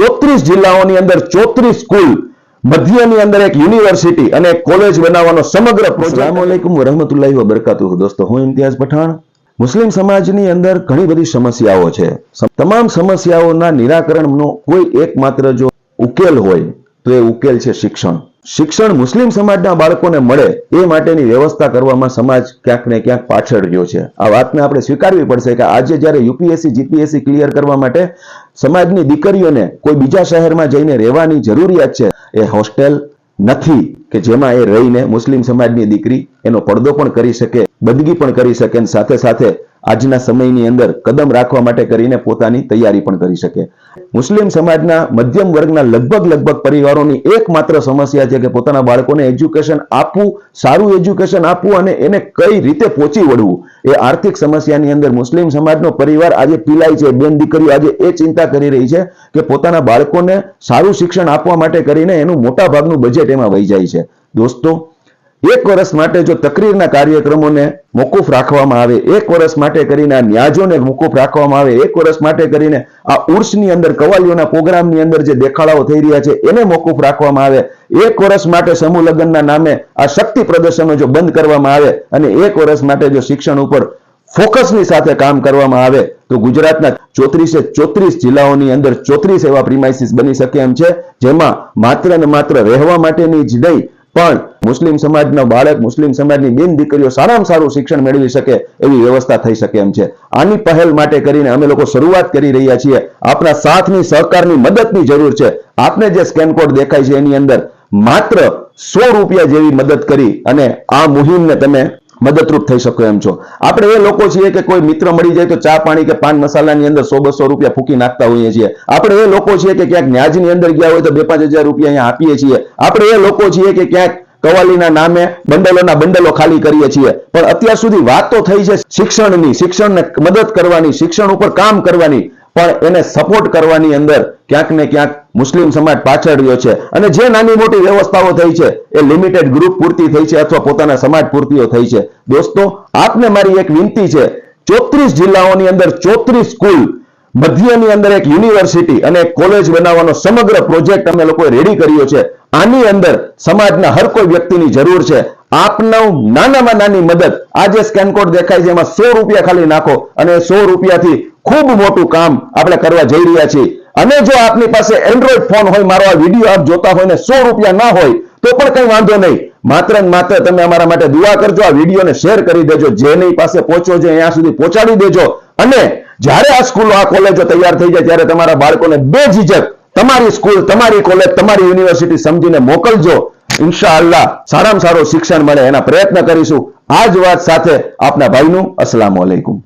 34 જિલ્લાઓની અંદર 34 સ્કૂલ, મધ્યની અંદર એક યુનિવર્સિટી અને એક કોલેજ બનાવવાનો સમગ્ર પ્રોજેક્ટ. અસ્સલામુ અલૈકુમ વરહમતુલ્લાહી વબરકાતુહુ. દોસ્તો, હું ઇમ્તિયાઝ પઠાણ. મુસ્લિમ સમાજની અંદર ઘણી બધી સમસ્યાઓ છે. તમામ સમસ્યાઓના નિરાકરણનો કોઈ એકમાત્ર જો ઉકેલ હોય તો એ ઉકેલ છે શિક્ષણ. શિક્ષણ મુસ્લિમ સમાજના બાળકોને મળે એ માટેની વ્યવસ્થા કરવામાં સમાજ ક્યાંક ને ક્યાંક પાછળ રહ્યો છે. આ વાતને આપણે સ્વીકારવી પડશે કે આજે જ્યારે યુપીએસસી જીપીએસસી ક્લિયર કરવા માટે સમાજની દીકરીઓને કોઈ બીજા શહેરમાં જઈને રહેવાની જરૂરિયાત છે. એ હોસ્ટેલ નથી કે જેમાં એ રહીને મુસ્લિમ સમાજની દીકરી એનો પડદો પણ કરી શકે, બંદગી પણ કરી શકે અને સાથે સાથે આજના સમયની અંદર કદમ રાખવા માટે કરીને પોતાની તૈયારી પણ કરી શકે. મુસ્લિમ સમાજના મધ્યમ વર્ગના લગભગ પરિવારોની એકમાત્ર સમસ્યા છે કે પોતાના બાળકોને એજ્યુકેશન આપવું, સારું એજ્યુકેશન આપવું અને એને કઈ રીતે પહોંચી વળવું. એ આર્થિક સમસ્યાની અંદર મુસ્લિમ સમાજનો પરિવાર આજે પીલાય છે. બેન દીકરીઓ આજે એ ચિંતા કરી રહી છે કે પોતાના બાળકોને સારું શિક્ષણ આપવા માટે કરીને એનું મોટા ભાગનું બજેટ એમાં વહી જાય છે. દોસ્તો, એક વર્ષ માટે જો તકરીરના કાર્યક્રમોને મોકૂફ રાખવામાં આવે, એક વર્ષ માટે કરીને આ ન્યાજોને મોકૂફ રાખવામાં આવે, એક વર્ષ માટે કરીને આ ઉર્સની અંદર કવાલીઓના પ્રોગ્રામની અંદર જે દેખાડાઓ થઈ રહ્યા છે એને મોકૂફ રાખવામાં આવે, એક વર્ષ માટે સમૂહ લગ્નના નામે આ શક્તિ પ્રદર્શનો જો બંધ કરવામાં આવે અને એક વર્ષ માટે જો શિક્ષણ ઉપર ફોકસની સાથે કામ કરવામાં આવે તો ગુજરાતના 34 જિલ્લાઓની અંદર 34 એવા પ્રિમાઇસીસ બની શકે એમ છે, જેમાં માત્ર ને માત્ર રહેવા માટેની જ નહીં પણ મુસ્લિમ સમાજના બાળક, મુસ્લિમ સમાજની બેન દીકરીઓ સારામાં સારું શિક્ષણ મેળવી શકે એવી વ્યવસ્થા થઈ શકે એમ છે. આની પહેલ માટે કરીને અમે લોકો શરૂઆત કરી રહ્યા છીએ. આપના સાથની, સહકારની, મદદની જરૂર છે. આપને જે સ્કેન કોડ દેખાય છે એની અંદર માત્ર 100 રૂપિયા જેવી મદદ કરી અને આ મુહિમને તમે મદદરૂપ થઈ શકો એમ છો. આપણે એ લોકો છીએ કે કોઈ મિત્ર મળી જાય તો ચા પાણી કે પાન મસાલાની અંદર 100-200 રૂપિયા ફૂકી નાખતા હોઈએ છીએ. આપણે એ લોકો છીએ કે ક્યાંક ન્યાજની અંદર ગયા હોય તો 2-5 હજાર રૂપિયા અહીંયા આપીએ છીએ. આપણે એ લોકો છીએ કે ક્યાંક કવાલીના નામે બંડલોના બંડલો ખાલી કરીએ છીએ. પણ અત્યાર સુધી વાત તો થઈ છે શિક્ષણની, શિક્ષણને મદદ કરવાની, શિક્ષણ ઉપર કામ કરવાની, પણ એને સપોર્ટ કરવાની અંદર ક્યાંક ને ક્યાંક મુસ્લિમ સમાજ પાછળ રહ્યો છે. અને જે નાની મોટી વ્યવસ્થાઓ થઈ છે એ લિમિટેડ ગ્રુપ પૂરતી થઈ છે અથવા પોતાના સમાજ પૂરતીઓ થઈ છે. દોસ્તો, આપને મારી એક વિનંતી છે, 34 જિલ્લાઓની અંદર 34 સ્કૂલ, મધ્યની અંદર એક યુનિવર્સિટી અને એક કોલેજ બનાવવાનો સમગ્ર પ્રોજેક્ટ અમે લોકોએ રેડી કર્યો છે. આની અંદર સમાજના હર કોઈ વ્યક્તિની જરૂર છે. આપનું નાનામાં નાની મદદ, આ જે સ્કેન કોડ દેખાય છે એમાં 100 રૂપિયા ખાલી નાખો અને 100 રૂપિયાથી ખૂબ મોટું કામ આપણે કરવા જઈ રહ્યા છીએ. અને જો આપની પાસે એન્ડ્રોઈડ ફોન હોય, મારો આ વિડીયો આપ જોતા હોય ને 100 રૂપિયા ના હોય તો પણ કઈ વાંધો નહીં. માત્ર ને માત્ર તમે અમારા માટે દુઆ કરજો, આ વિડીયોને શેર કરી દેજો, જેની પાસે પહોંચો છે અહીંયા સુધી પહોંચાડી દેજો. અને જ્યારે આ સ્કૂલો, આ કોલેજો તૈયાર થઈ જાય ત્યારે તમારા બાળકોને બેઝિજક તમારી સ્કૂલ, તમારી કોલેજ, તમારી યુનિવર્સિટી સમજીને મોકલજો. ઇન્શાઅલ્લાહ સારામાં સારું શિક્ષણ મળે એના પ્રયત્ન કરીશું. આ જ વાત સાથે આપના ભાઈનું અસ્સલામુ અલૈકુમ.